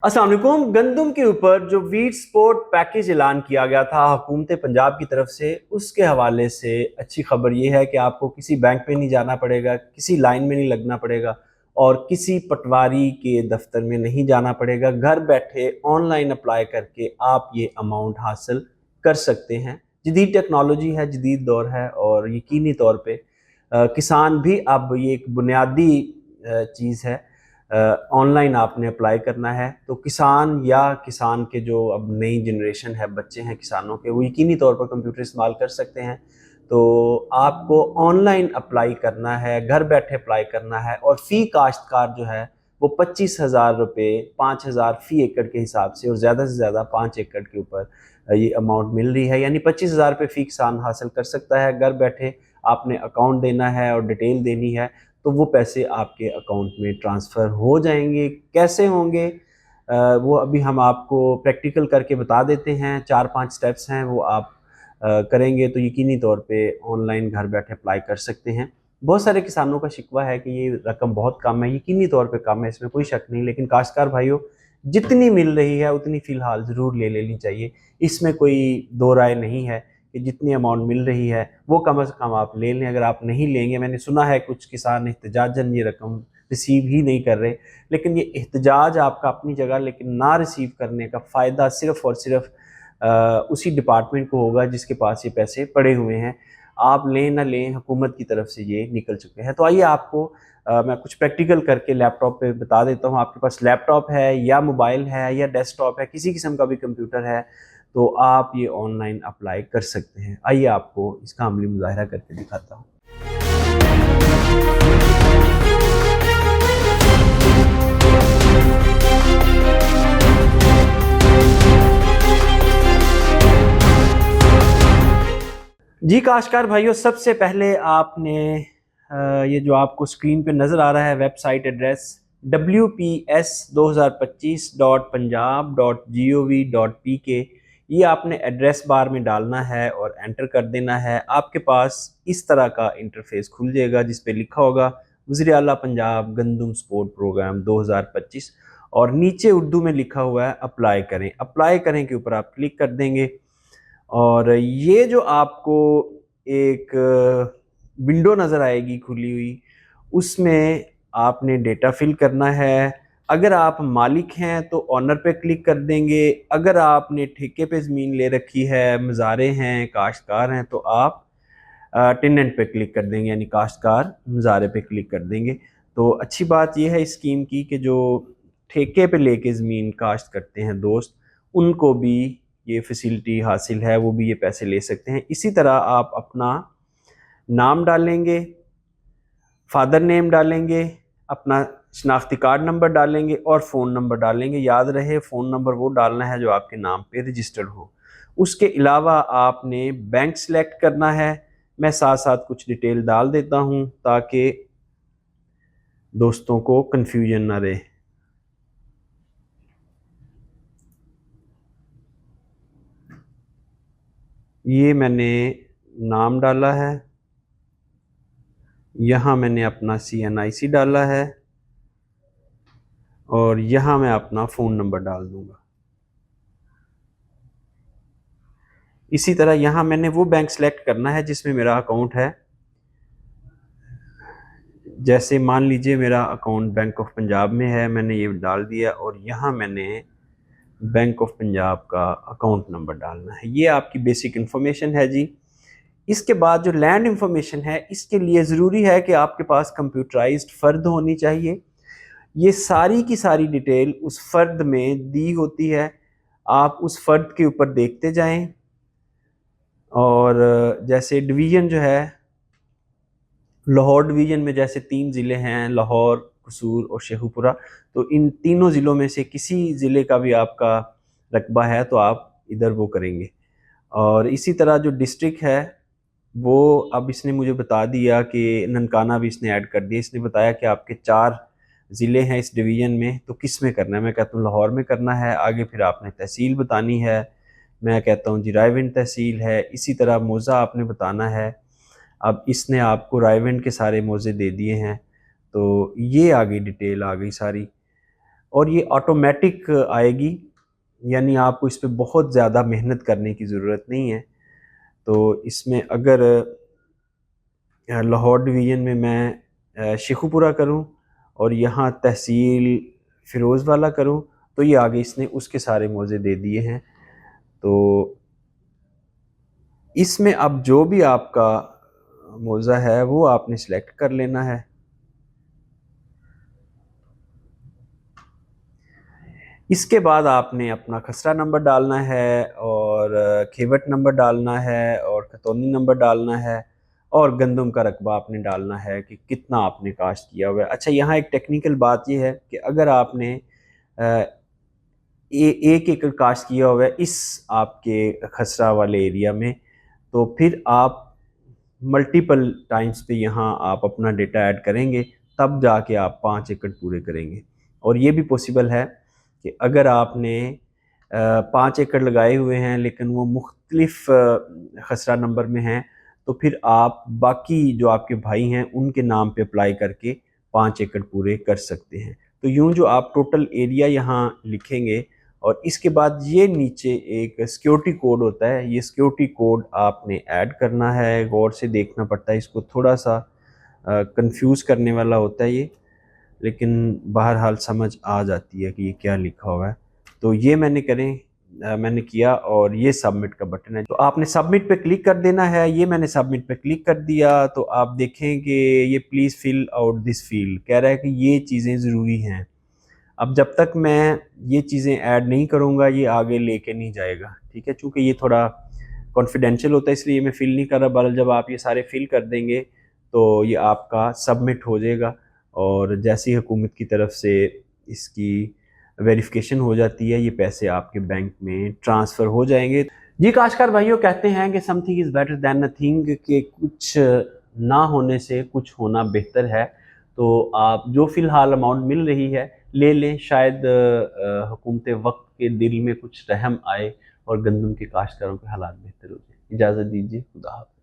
अस्सलाम वालेकुम। गंदम के ऊपर जो वीट स्पोर्ट पैकेज ऐलान किया गया था हुकूमत पंजाब की तरफ से, उसके हवाले से अच्छी खबर ये है कि आपको किसी बैंक में नहीं जाना पड़ेगा, किसी लाइन में नहीं लगना पड़ेगा और किसी पटवारी के दफ्तर में नहीं जाना पड़ेगा। घर बैठे ऑनलाइन अप्लाई करके आप ये अमाउंट हासिल कर सकते हैं। जदीद टेक्नोलॉजी है, जदीद दौर है और यकीनी तौर पे किसान भी अब ये एक बुनियादी चीज़ है। ऑनलाइन आपने अप्लाई करना है तो किसान के जो अब नई जनरेशन है, बच्चे हैं किसानों के, वो यकीनी तौर पर कंप्यूटर इस्तेमाल कर सकते हैं। तो आपको ऑनलाइन अप्लाई करना है, घर बैठे अप्लाई करना है और फ़ी काश्तकार जो है वो 25,000 रुपये, 5,000 फ़ी एकड़ के हिसाब से और ज़्यादा से ज़्यादा 5 एकड़ के ऊपर ये अमाउंट मिल रही है। यानी 25,000 रुपये फ़ी किसान हासिल कर सकता है। घर बैठे आपने अकाउंट देना है और डिटेल देनी है तो वो पैसे आपके अकाउंट में ट्रांसफ़र हो जाएंगे। कैसे होंगे वो अभी हम आपको प्रैक्टिकल करके बता देते हैं। 4-5 स्टेप्स हैं, वो आप करेंगे तो यकीनी तौर पे ऑनलाइन घर बैठे अप्लाई कर सकते हैं। बहुत सारे किसानों का शिकवा है कि ये रकम बहुत कम है, यकीनी तौर पे कम है, इसमें कोई शक नहीं। लेकिन काश्तकार भाइयों, जितनी मिल रही है उतनी फ़िलहाल ज़रूर ले लेनी चाहिए। इसमें कोई दो राय नहीं है कि जितनी अमाउंट मिल रही है वो कम से कम आप ले लें। अगर आप नहीं लेंगे, मैंने सुना है कुछ किसान एहतजाजन ये रकम रिसीव ही नहीं कर रहे, लेकिन ये एहतजाज आपका अपनी जगह, लेकिन ना रिसीव करने का फ़ायदा सिर्फ़ और सिर्फ उसी डिपार्टमेंट को होगा जिसके पास ये पैसे पड़े हुए हैं। आप लें ना लें, हुकूमत की तरफ से ये निकल चुके हैं। तो आइए आपको मैं कुछ प्रैक्टिकल करके लैपटॉप पे बता देता हूँ। आपके पास लैपटॉप है या मोबाइल है या डेस्कटॉप है, किसी किस्म का भी कंप्यूटर है, तो आप ये ऑनलाइन अप्लाई कर सकते हैं। आइए आपको इसका अमली मुज़ाहिरा करके दिखाता हूँ। जी काश्तकार भाइयों, सबसे पहले आपने ये जो आपको स्क्रीन पे नज़र आ रहा है वेबसाइट एड्रेस wps2025.punjab.gov.pk, ये आपने एड्रेस बार में डालना है और एंटर कर देना है। आपके पास इस तरह का इंटरफेस खुल जाएगा जिस पे लिखा होगा वज़ीर आला पंजाब गंदम स्पोर्ट प्रोग्राम 2025 और नीचे उर्दू में लिखा हुआ है अप्लाई करें। अप्लाई करें के ऊपर आप क्लिक कर देंगे और ये जो आपको एक विंडो नज़र आएगी खुली हुई, उसमें आपने डेटा फिल करना है। अगर आप मालिक हैं तो ऑनर पे क्लिक कर देंगे। अगर आपने ठेके पे ज़मीन ले रखी है, मज़ारे हैं, काश्तकार हैं, तो आप टेनेंट पे क्लिक कर देंगे, यानी काश्तकार मज़ारे पे क्लिक कर देंगे। तो अच्छी बात ये है इस स्कीम की कि जो ठेके पे लेके ज़मीन काश्त करते हैं दोस्त, उनको भी ये फैसिलिटी हासिल है, वो भी ये पैसे ले सकते हैं। इसी तरह आप अपना नाम डालेंगे, फादर नेम डालेंगे, अपना शनाख्ती कार्ड नंबर डालेंगे और फ़ोन नंबर डालेंगे। याद रहे फ़ोन नंबर वो डालना है जो आपके नाम पे रजिस्टर्ड हो। उसके अलावा आपने बैंक सेलेक्ट करना है। मैं साथ साथ कुछ डिटेल डाल देता हूँ ताकि दोस्तों को कन्फ्यूजन ना रहे। ये मैंने नाम डाला है, यहाँ मैंने अपना CNIC डाला है और यहाँ मैं अपना फ़ोन नंबर डाल दूँगा। इसी तरह यहाँ मैंने वो बैंक सेलेक्ट करना है जिसमें मेरा अकाउंट है। जैसे मान लीजिए मेरा अकाउंट बैंक ऑफ पंजाब में है, मैंने ये डाल दिया और यहाँ मैंने बैंक ऑफ पंजाब का अकाउंट नंबर डालना है। ये आपकी बेसिक इन्फॉर्मेशन है जी। इसके बाद जो लैंड इंफॉर्मेशन है, इसके लिए ज़रूरी है कि आपके पास कंप्यूटराइज्ड फ़र्द होनी चाहिए। ये सारी की सारी डिटेल उस फ़र्द में दी होती है। आप उस फ़र्द के ऊपर देखते जाएं और जैसे डिवीज़न जो है, लाहौर डिवीज़न में जैसे 3 ज़िले हैं, लाहौर, कसूर और शेखुपुरा, तो इन तीनों ज़िलों में से किसी ज़िले का भी आपका रकबा है तो आप इधर वो करेंगे। और इसी तरह जो डिस्ट्रिक्ट है वो अब इसने मुझे बता दिया कि ननकाना भी इसने ऐड कर दिया। इसने बताया कि आपके 4 ज़िले हैं इस डिवीज़न में, तो किस में करना है? मैं कहता हूँ लाहौर में करना है। आगे फिर आपने तहसील बतानी है, मैं कहता हूँ जी रायविंड तहसील है। इसी तरह मौज़ा आपने बताना है। अब इसने आपको रायविंड के सारे मौज़े दे दिए हैं, तो ये आगे डिटेल आ गई सारी। और ये ऑटोमेटिक आएगी, यानी आपको इस पे बहुत ज़्यादा मेहनत करने की ज़रूरत नहीं है। तो इसमें अगर लाहौर डिवीज़न में मैं शेखुपुरा करूँ और यहाँ तहसील फ़िरोज़वाला करूँ, तो ये आगे इसने उसके सारे मौज़े दे दिए हैं। तो इसमें अब जो भी आपका मौज़ा है वो आपने सिलेक्ट कर लेना है। इसके बाद आपने अपना खसरा नंबर डालना है और खेवट नंबर डालना है और खतौनी नंबर डालना है और गंदम का रकबा आपने डालना है कि कितना आपने काश्त किया हुआ है। अच्छा, यहाँ एक टेक्निकल बात ये है कि अगर आपने अ, 1 एकड़ काश्त किया हुआ है इस आपके खसरा वाले एरिया में, तो फिर आप मल्टीपल टाइम्स पे यहाँ आप अपना डेटा ऐड करेंगे, तब जाके आप 5 एकड़ पूरे करेंगे। और ये भी पॉसिबल है कि अगर आपने 5 एकड़ लगाए हुए हैं लेकिन वो मुख्तलिफ खसरा नंबर में हैं, तो फिर आप बाकी जो आपके भाई हैं उनके नाम पे अप्लाई करके 5 एकड़ पूरे कर सकते हैं। तो यूँ जो आप टोटल एरिया यहाँ लिखेंगे और इसके बाद ये नीचे एक सिक्योरिटी कोड होता है, ये सिक्योरिटी कोड आपने ऐड करना है, गौर से देखना पड़ता है, इसको थोड़ा-सा कंफ्यूज करने वाला होता है ये, लेकिन बहरहाल समझ आ जाती है कि ये क्या लिखा हुआ है। तो ये मैंने किया और ये सबमिट का बटन है, तो आपने सबमिट पे क्लिक कर देना है। ये मैंने सबमिट पे क्लिक कर दिया तो आप देखें कि ये please fill out this field कह रहा है कि ये चीज़ें ज़रूरी हैं। अब जब तक मैं ये चीज़ें ऐड नहीं करूँगा ये आगे लेके नहीं जाएगा, ठीक है? चूँकि ये थोड़ा कॉन्फिडेंशियल होता है इसलिए मैं फ़िल नहीं कर रहा, बहरहाल जब आप ये सारे फ़िल कर देंगे तो ये आपका सबमिट हो जाएगा और जैसे ही हुकूमत की तरफ से इसकी वेरिफ़िकेशन हो जाती है, ये पैसे आपके बैंक में ट्रांसफ़र हो जाएँगे। जी, काश्तकार भाइयों कहते हैं कि something is better than nothing, कि कुछ ना होने से कुछ होना बेहतर है। तो आप जो फ़िलहाल अमाउंट मिल रही है, ले लें, शायद हुकूमत वक़्त के दिल में कुछ रहम आए और गंदम के काश्तकारों के हालात बेहतर हो जाएँ। इजाज़त दीजिए, खुदा हाफ़िज़।